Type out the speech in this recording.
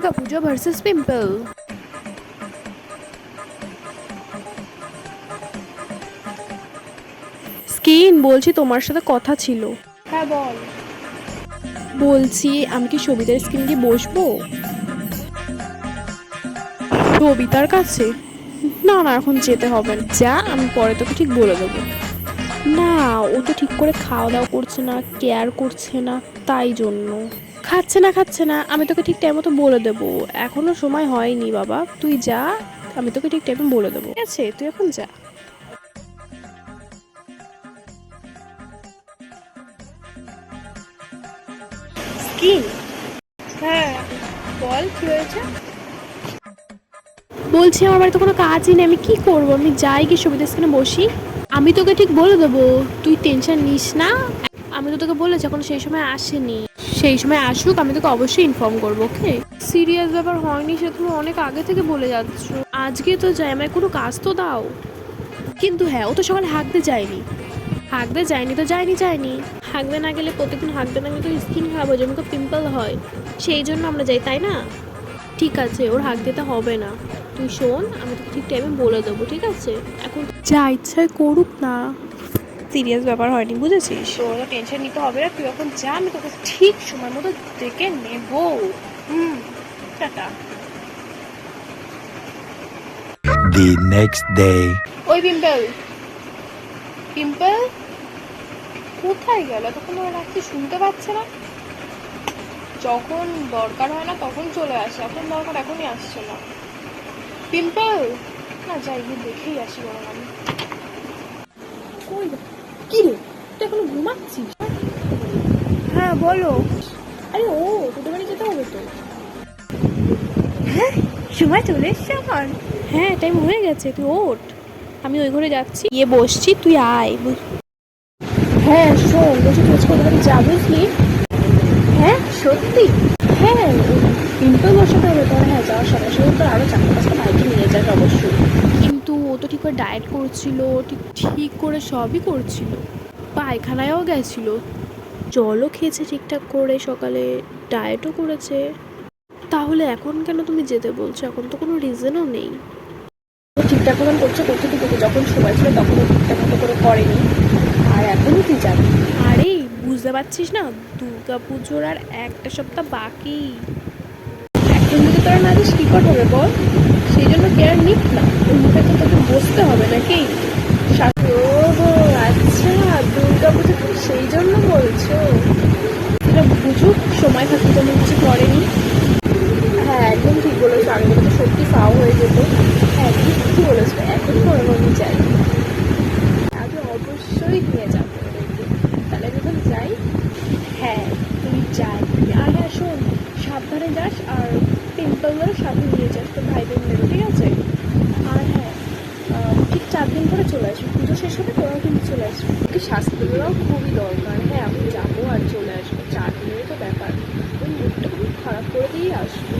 Durga Puja versus pimple. Skin, বলছি তোমার সাথে কথা ছিল। হ্যাঁ বল। বলছি আমি কি সবিতার স্কিন দিয়ে বসবো? সবিতার কাছে? না না, এখন যেতে হবে না, যা, আমি পরে তোকে ঠিক বলে দেবো। না, ও তো ঠিক করে খাওয়া দাওয়া করছে না, কেয়ার করছে না, তাই জন্য। খাচ্ছে না, আমি তোকে ঠিক টাইম মতো বলে দেবো। এখনো সময় হয়নি বাবা, তুই যা, আমি তোকে ঠিক টাইমে বলে দেবো, ঠিক আছে? তুই এখন যা। স্কিন, হ্যাঁ বল, কি হয়েছে? বলছি আমার বাড়িতে কোনো কাজই নেই, আমি কি করবো? আমি যাই কি সুবিধা স্ক্রিনে বসি? আমি তোকে ঠিক বলে দেবো, তুই টেনশন নিস না। আমি তো তোকে বলেছি এখন সেই সময় আসেনি, সেই সময় আসুক আমি তোকে অবশ্যই ইনফর্ম করবো, ওকে? সিরিয়াস ব্যাপার হয়নি, সে তুমি অনেক আগে থেকে বলে যাচ্ছ। আজকে তো যাই, আমায় কোনো কাজ তো দাও। কিন্তু হ্যাঁ, ও তো সকালে হাঁকতে যায়নি। হাঁকতে যায়নি তো যায়নি। হাঁকতে না গেলে, প্রতিদিন হাঁকতে না গেলে তো স্কিন খারাপ হয়ে যায়, আমাকে পিম্পল হয়, সেই জন্য আমরা যাই, তাই না? ঠিক আছে, ওর হাঁক দিতে হবে না। তুই শোন, আমি তোকে ঠিক টাইমে বলে দেবো, ঠিক আছে? এখন যা ইচ্ছায় করুক না, সিরিয়াস ব্যাপার হয়নি, বুঝেছিস? তোর তো টেনশন নিতে হবে না, তুই এখন যা, আমি তোকে ঠিক সময় মতো ডেকে নেবো। টাটা। The next day. ওই পিম্পল, পিম্পল কোথায় গেল? তখন ওরা রাখতে শুনতে পাচ্ছে না? যখন দরকার হয় না তখন চলে আসে, এখন দরকার এখনই আসছে না। পিম্পল, না যাই গিয়ে দেখেই আসি বরং আমি। কই কি রে, তুই এখনো ঘুমাচ্ছিস? হ্যাঁ বলো। আরে ও, তোদের বাড়ি যেতে হবে তো। হ্যাঁ, সময় চলে এসছে আমার। হ্যাঁ, টাইম হয়ে গেছে, তুই ওঠ। আমি ওই ঘরে যাচ্ছি, গিয়ে বসছি, তুই আয়। হ্যাঁ শোন, বলছি তুই আজকে ওদের বাড়ি যাবি কি? হ্যাঁ সত্যি? হ্যাঁ, পিম্পল বসাতে হবে তোর। হ্যাঁ, যাওয়ার সঙ্গে সঙ্গে তোর আরও 4-5টা বাইকে নিয়ে যাস অবশ্যই। কিন্তু ও তো ঠিক করে ডায়েট করছিল, ঠিক করে সবই করছিল, পায়খানায়ও গেছিল, জলও খেয়েছে ঠিকঠাক করে, সকালে ডায়েটও করেছে। তাহলে এখন কেন তুমি যেতে বলছো? এখন তো কোনো রিজনও নেই। ও ঠিকঠাক মতন করছে, করতে থেকে যখন সময় ছিল তখন ও ঠিকঠাক মতো করে করেনি, আর এখনই তুই যাবি? আরে বুঝতে পারছিস না, দুর্গা পুজোর আর একটা সপ্তাহ বাকি। এখন যদি তোরা না যাস কি করে হবে বল? সেই জন্য কেয়ার নিক না, ওই মুখে তো তোকে বসতে হবে নাকি? ওহো আচ্ছা, দুর্গা পুজো তুমি সেই জন্য বলছো? এটা বুঝুক, সময় থাকতে তেমন কিছু করেনি। হ্যাঁ একদম ঠিক বলেছো, আগে তো সত্যি ফাও হয়ে যেত। হ্যাঁ তুমি ঠিকই বলেছো, এখন করবো আমি চাই, আগে অবশ্যই নিয়ে যাবো ওদেরকে। তাহলে যখন যাই, হ্যাঁ তুই যাই। আর হ্যাঁ শোন, সাবধানে যাস, আর পিম্পলদেরও সাথে নিয়ে যাস, তোর ভাই বোনদেরও, ঠিক আছে? আর হ্যাঁ, ঠিক 4 দিন পরে চলে আসবি, পুজো শেষ হবে তোরাও কিন্তু চলে আসবি, ওকে স্বাস্থ্য দেওয়াও খুবই দরকার। হ্যাঁ আমি যাবো আর চলে আসবো, 4 দিনেরই তো ব্যাপার, ওই মুডটা খুব খারাপ করে দিয়েই আসবো।